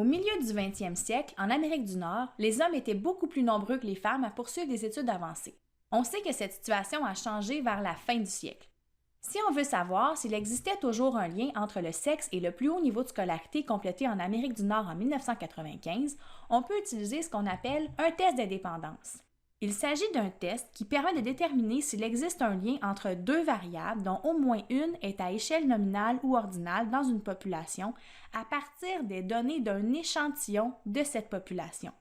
Au milieu du 20e siècle, en Amérique du Nord, les hommes étaient beaucoup plus nombreux que les femmes à poursuivre des études avancées. On sait que cette situation a changé vers la fin du siècle. Si on veut savoir s'il existait toujours un lien entre le sexe et le plus haut niveau de scolarité complété en Amérique du Nord en 1995, on peut utiliser ce qu'on appelle un test d'indépendance. Il s'agit d'un test qui permet de déterminer s'il existe un lien entre deux variables dont au moins une est à échelle nominale ou ordinale dans une population à partir des données d'un échantillon de cette population.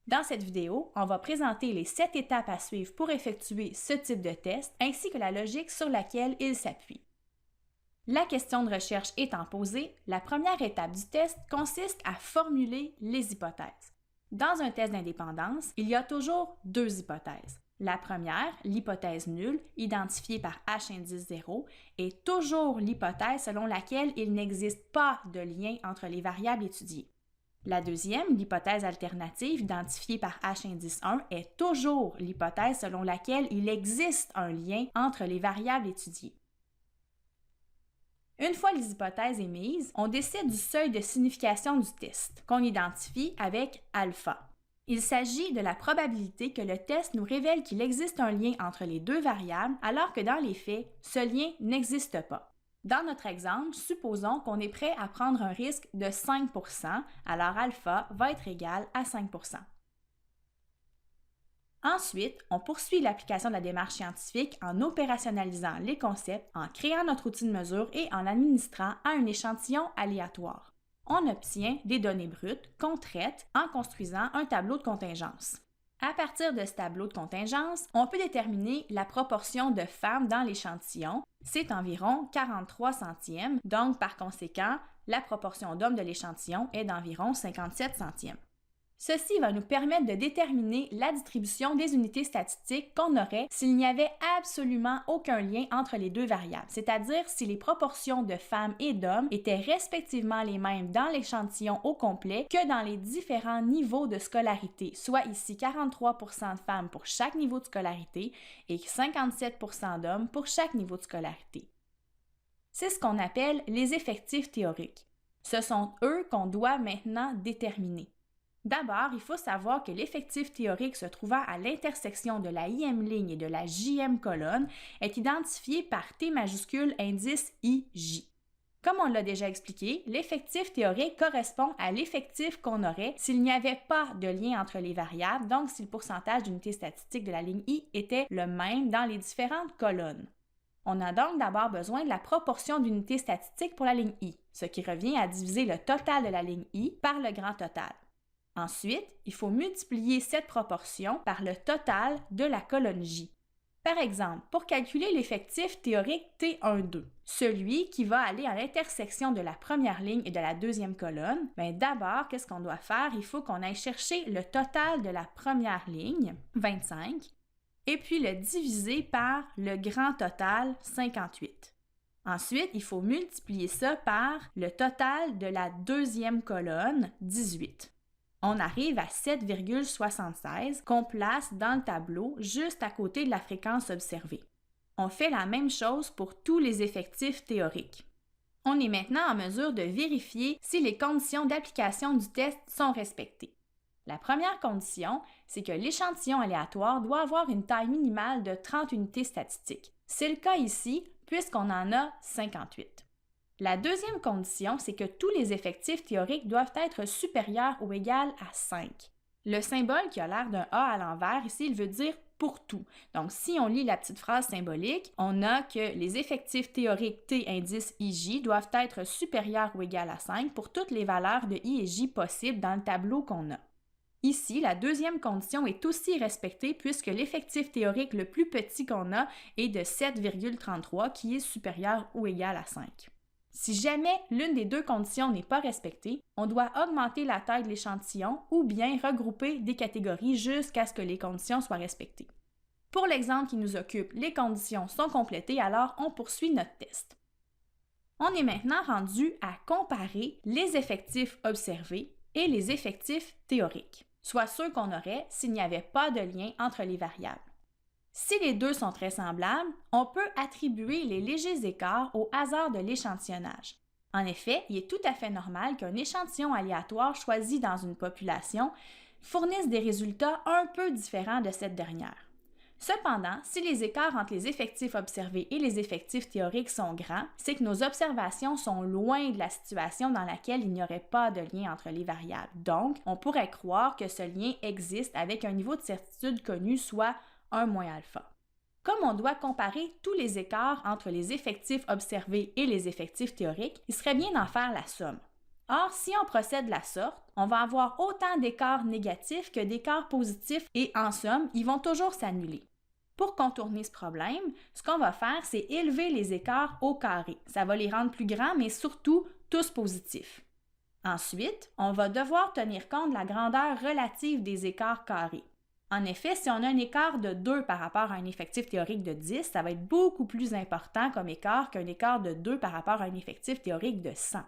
Dans cette vidéo, on va présenter les 7 étapes à suivre pour effectuer ce type de test ainsi que la logique sur laquelle il s'appuie. La question de recherche étant posée, la première étape du test consiste à formuler les hypothèses. Dans un test d'indépendance, il y a toujours deux hypothèses. La première, l'hypothèse nulle, identifiée par H indice 0, est toujours l'hypothèse selon laquelle il n'existe pas de lien entre les variables étudiées. La deuxième, l'hypothèse alternative, identifiée par H indice 1, est toujours l'hypothèse selon laquelle il existe un lien entre les variables étudiées. Une fois les hypothèses émises, on décide du seuil de signification du test, qu'on identifie avec alpha. Il s'agit de la probabilité que le test nous révèle qu'il existe un lien entre les deux variables, alors que dans les faits, ce lien n'existe pas. Dans notre exemple, supposons qu'on est prêt à prendre un risque de 5%, alors alpha va être égal à 5%. Ensuite, on poursuit l'application de la démarche scientifique en opérationnalisant les concepts, en créant notre outil de mesure et en l'administrant à un échantillon aléatoire. On obtient des données brutes qu'on traite en construisant un tableau de contingence. À partir de ce tableau de contingence, on peut déterminer la proportion de femmes dans l'échantillon. C'est environ 43 centièmes, donc par conséquent, la proportion d'hommes de l'échantillon est d'environ 57 centièmes. Ceci va nous permettre de déterminer la distribution des unités statistiques qu'on aurait s'il n'y avait absolument aucun lien entre les deux variables, c'est-à-dire si les proportions de femmes et d'hommes étaient respectivement les mêmes dans l'échantillon au complet que dans les différents niveaux de scolarité, soit ici 43% de femmes pour chaque niveau de scolarité et 57% d'hommes pour chaque niveau de scolarité. C'est ce qu'on appelle les effectifs théoriques. Ce sont eux qu'on doit maintenant déterminer. D'abord, il faut savoir que l'effectif théorique se trouvant à l'intersection de la IM ligne et de la JM colonne est identifié par T majuscule indice IJ. Comme on l'a déjà expliqué, l'effectif théorique correspond à l'effectif qu'on aurait s'il n'y avait pas de lien entre les variables, donc si le pourcentage d'unités statistiques de la ligne I était le même dans les différentes colonnes. On a donc d'abord besoin de la proportion d'unités statistiques pour la ligne I, ce qui revient à diviser le total de la ligne I par le grand total. Ensuite, il faut multiplier cette proportion par le total de la colonne J. Par exemple, pour calculer l'effectif théorique T12, celui qui va aller à l'intersection de la première ligne et de la deuxième colonne, d'abord, qu'est-ce qu'on doit faire? Il faut qu'on aille chercher le total de la première ligne, 25, et puis le diviser par le grand total, 58. Ensuite, il faut multiplier ça par le total de la deuxième colonne, 18. On arrive à 7,76 qu'on place dans le tableau juste à côté de la fréquence observée. On fait la même chose pour tous les effectifs théoriques. On est maintenant en mesure de vérifier si les conditions d'application du test sont respectées. La première condition, c'est que l'échantillon aléatoire doit avoir une taille minimale de 30 unités statistiques. C'est le cas ici puisqu'on en a 58. La deuxième condition, c'est que tous les effectifs théoriques doivent être supérieurs ou égaux à 5. Le symbole qui a l'air d'un A à l'envers, ici, il veut dire pour tout. Donc, si on lit la petite phrase symbolique, on a que les effectifs théoriques T indice IJ doivent être supérieurs ou égaux à 5 pour toutes les valeurs de I et J possibles dans le tableau qu'on a. Ici, la deuxième condition est aussi respectée puisque l'effectif théorique le plus petit qu'on a est de 7,33 qui est supérieur ou égal à 5. Si jamais l'une des deux conditions n'est pas respectée, on doit augmenter la taille de l'échantillon ou bien regrouper des catégories jusqu'à ce que les conditions soient respectées. Pour l'exemple qui nous occupe, les conditions sont complétées, alors on poursuit notre test. On est maintenant rendu à comparer les effectifs observés et les effectifs théoriques, soit ceux qu'on aurait s'il n'y avait pas de lien entre les variables. Si les deux sont très semblables, on peut attribuer les légers écarts au hasard de l'échantillonnage. En effet, il est tout à fait normal qu'un échantillon aléatoire choisi dans une population fournisse des résultats un peu différents de cette dernière. Cependant, si les écarts entre les effectifs observés et les effectifs théoriques sont grands, c'est que nos observations sont loin de la situation dans laquelle il n'y aurait pas de lien entre les variables. Donc, on pourrait croire que ce lien existe avec un niveau de certitude connu, soit 1 moins alpha. Comme on doit comparer tous les écarts entre les effectifs observés et les effectifs théoriques, il serait bien d'en faire la somme. Or, si on procède de la sorte, on va avoir autant d'écarts négatifs que d'écarts positifs et en somme, ils vont toujours s'annuler. Pour contourner ce problème, ce qu'on va faire, c'est élever les écarts au carré. Ça va les rendre plus grands, mais surtout tous positifs. Ensuite, on va devoir tenir compte de la grandeur relative des écarts carrés. En effet, si on a un écart de 2 par rapport à un effectif théorique de 10, ça va être beaucoup plus important comme écart qu'un écart de 2 par rapport à un effectif théorique de 100.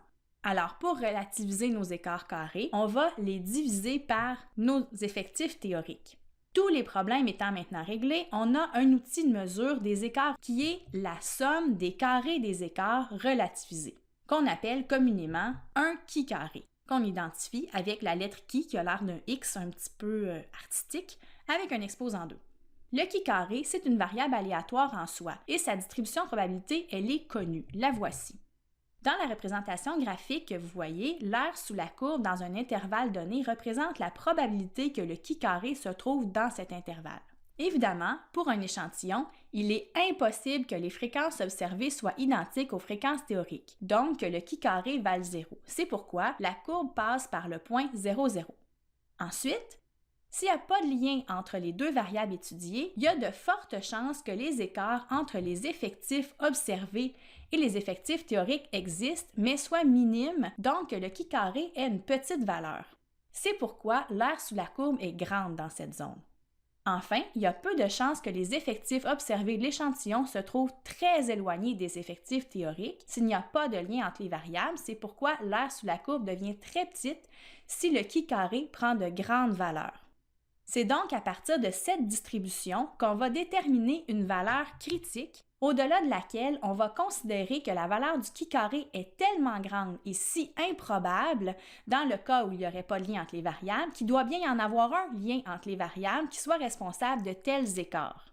Alors, pour relativiser nos écarts carrés, on va les diviser par nos effectifs théoriques. Tous les problèmes étant maintenant réglés, on a un outil de mesure des écarts qui est la somme des carrés des écarts relativisés, qu'on appelle communément un qui carré, qu'on identifie avec la lettre qui a l'air d'un X un petit peu artistique, avec un exposant 2. Le qui carré, c'est une variable aléatoire en soi, et sa distribution de probabilité, elle est connue. La voici. Dans la représentation graphique que vous voyez, l'aire sous la courbe dans un intervalle donné représente la probabilité que le qui carré se trouve dans cet intervalle. Évidemment, pour un échantillon, il est impossible que les fréquences observées soient identiques aux fréquences théoriques, donc que le qui carré vale 0. C'est pourquoi la courbe passe par le point 0, 0. Ensuite, s'il n'y a pas de lien entre les deux variables étudiées, il y a de fortes chances que les écarts entre les effectifs observés et les effectifs théoriques existent, mais soient minimes, donc que le qui carré ait une petite valeur. C'est pourquoi l'aire sous la courbe est grande dans cette zone. Enfin, il y a peu de chances que les effectifs observés de l'échantillon se trouvent très éloignés des effectifs théoriques. S'il n'y a pas de lien entre les variables, c'est pourquoi l'aire sous la courbe devient très petite si le qui carré prend de grandes valeurs. C'est donc à partir de cette distribution qu'on va déterminer une valeur critique, au-delà de laquelle on va considérer que la valeur du qui carré est tellement grande et si improbable, dans le cas où il n'y aurait pas de lien entre les variables, qu'il doit bien y en avoir un lien entre les variables qui soit responsable de tels écarts.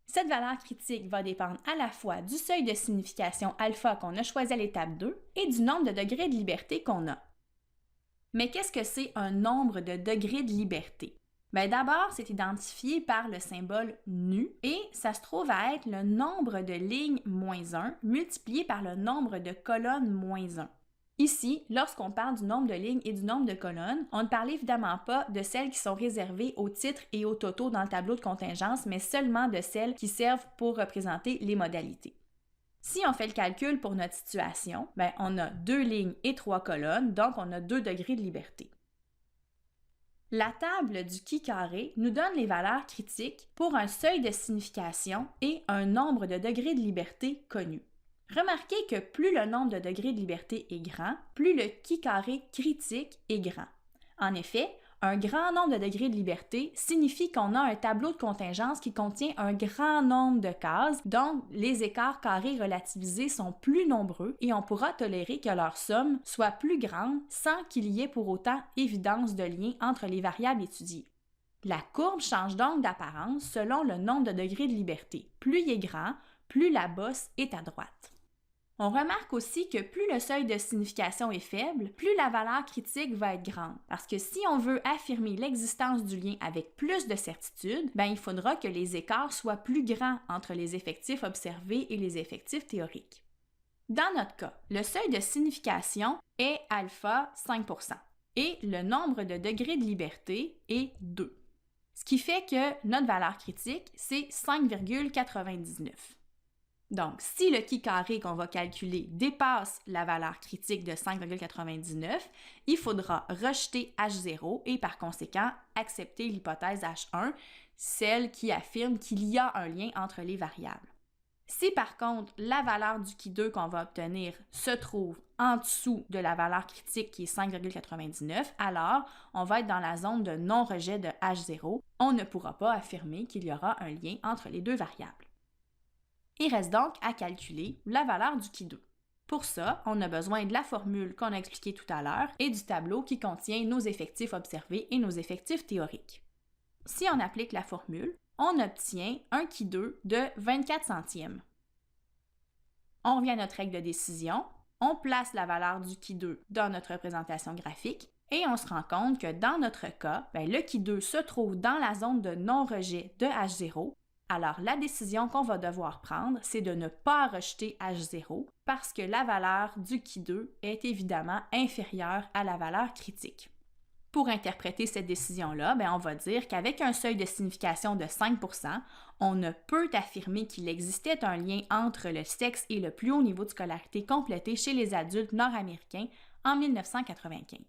Cette valeur critique va dépendre à la fois du seuil de signification alpha qu'on a choisi à l'étape 2 et du nombre de degrés de liberté qu'on a. Mais qu'est-ce que c'est un nombre de degrés de liberté? D'abord, c'est identifié par le symbole nu et ça se trouve à être le nombre de lignes moins 1 multiplié par le nombre de colonnes moins 1. Ici, lorsqu'on parle du nombre de lignes et du nombre de colonnes, on ne parle évidemment pas de celles qui sont réservées aux titres et aux totaux dans le tableau de contingence, mais seulement de celles qui servent pour représenter les modalités. Si on fait le calcul pour notre situation, on a 2 lignes et 3 colonnes, donc on a 2 degrés de liberté. La table du qui carré nous donne les valeurs critiques pour un seuil de signification et un nombre de degrés de liberté connu. Remarquez que plus le nombre de degrés de liberté est grand, plus le qui carré critique est grand. En effet, un grand nombre de degrés de liberté signifie qu'on a un tableau de contingence qui contient un grand nombre de cases, donc les écarts carrés relativisés sont plus nombreux et on pourra tolérer que leur somme soit plus grande sans qu'il y ait pour autant évidence de lien entre les variables étudiées. La courbe change donc d'apparence selon le nombre de degrés de liberté. Plus il est grand, plus la bosse est à droite. On remarque aussi que plus le seuil de signification est faible, plus la valeur critique va être grande. Parce que si on veut affirmer l'existence du lien avec plus de certitude, il faudra que les écarts soient plus grands entre les effectifs observés et les effectifs théoriques. Dans notre cas, le seuil de signification est alpha 5% et le nombre de degrés de liberté est 2. Ce qui fait que notre valeur critique, c'est 5,99. Donc, si le qui carré qu'on va calculer dépasse la valeur critique de 5,99, il faudra rejeter H0 et par conséquent accepter l'hypothèse H1, celle qui affirme qu'il y a un lien entre les variables. Si par contre la valeur du qui 2 qu'on va obtenir se trouve en dessous de la valeur critique qui est 5,99, alors on va être dans la zone de non-rejet de H0. On ne pourra pas affirmer qu'il y aura un lien entre les deux variables. Il reste donc à calculer la valeur du qui 2. Pour ça, on a besoin de la formule qu'on a expliquée tout à l'heure et du tableau qui contient nos effectifs observés et nos effectifs théoriques. Si on applique la formule, on obtient un Qui2 de 24 centièmes. On revient à notre règle de décision, on place la valeur du Qui2 dans notre représentation graphique et on se rend compte que dans notre cas, le Qui2 se trouve dans la zone de non-rejet de H0. Alors, la décision qu'on va devoir prendre, c'est de ne pas rejeter H0 parce que la valeur du Qui2 est évidemment inférieure à la valeur critique. Pour interpréter cette décision-là, on va dire qu'avec un seuil de signification de 5%, on ne peut affirmer qu'il existait un lien entre le sexe et le plus haut niveau de scolarité complété chez les adultes nord-américains en 1995.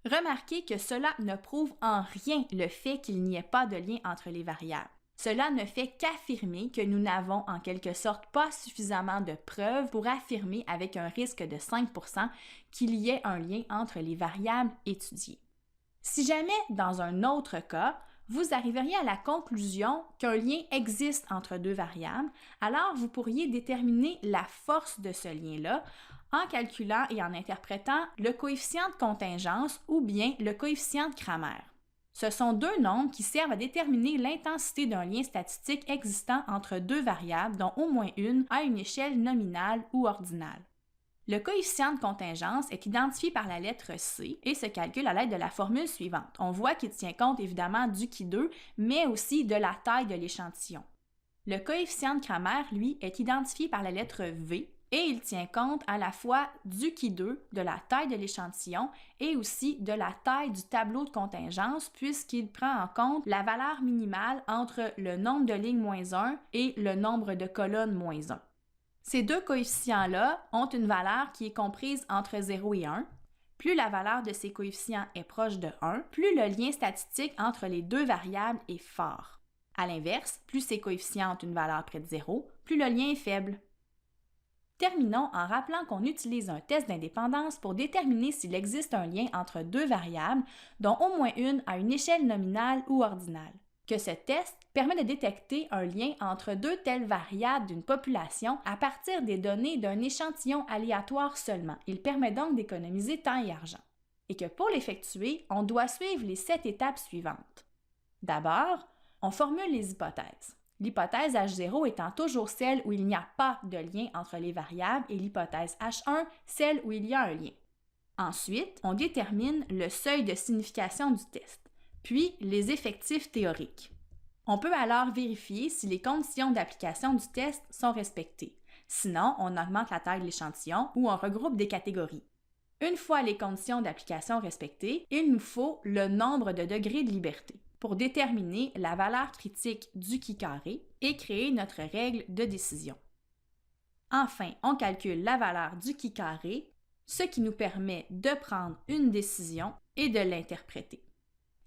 Remarquez que cela ne prouve en rien le fait qu'il n'y ait pas de lien entre les variables. Cela ne fait qu'affirmer que nous n'avons en quelque sorte pas suffisamment de preuves pour affirmer avec un risque de 5% qu'il y ait un lien entre les variables étudiées. Si jamais, dans un autre cas, vous arriveriez à la conclusion qu'un lien existe entre deux variables, alors vous pourriez déterminer la force de ce lien-là en calculant et en interprétant le coefficient de contingence ou bien le coefficient de Cramer. Ce sont deux nombres qui servent à déterminer l'intensité d'un lien statistique existant entre deux variables dont au moins une a une échelle nominale ou ordinale. Le coefficient de contingence est identifié par la lettre C et se calcule à l'aide de la formule suivante. On voit qu'il tient compte évidemment du Qui2, mais aussi de la taille de l'échantillon. Le coefficient de Cramer, lui, est identifié par la lettre V et il tient compte à la fois du Qui2, de la taille de l'échantillon et aussi de la taille du tableau de contingence puisqu'il prend en compte la valeur minimale entre le nombre de lignes -1 et le nombre de colonnes -1. Ces deux coefficients-là ont une valeur qui est comprise entre 0 et 1. Plus la valeur de ces coefficients est proche de 1, plus le lien statistique entre les deux variables est fort. À l'inverse, plus ces coefficients ont une valeur près de 0, plus le lien est faible. Terminons en rappelant qu'on utilise un test d'indépendance pour déterminer s'il existe un lien entre deux variables dont au moins une a une échelle nominale ou ordinale. Que ce test permet de détecter un lien entre deux telles variables d'une population à partir des données d'un échantillon aléatoire seulement. Il permet donc d'économiser temps et argent. Et que pour l'effectuer, on doit suivre les 7 étapes suivantes. D'abord, on formule les hypothèses. L'hypothèse H0 étant toujours celle où il n'y a pas de lien entre les variables et l'hypothèse H1, celle où il y a un lien. Ensuite, on détermine le seuil de signification du test, puis les effectifs théoriques. On peut alors vérifier si les conditions d'application du test sont respectées. Sinon, on augmente la taille de l'échantillon ou on regroupe des catégories. Une fois les conditions d'application respectées, il nous faut le nombre de degrés de liberté pour déterminer la valeur critique du Qui carré et créer notre règle de décision. Enfin, on calcule la valeur du Qui carré, ce qui nous permet de prendre une décision et de l'interpréter.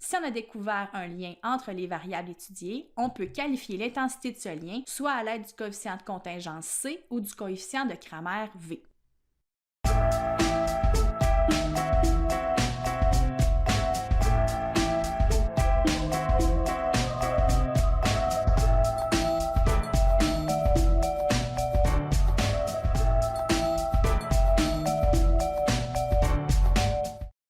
Si on a découvert un lien entre les variables étudiées, on peut qualifier l'intensité de ce lien soit à l'aide du coefficient de contingence C ou du coefficient de Cramer V.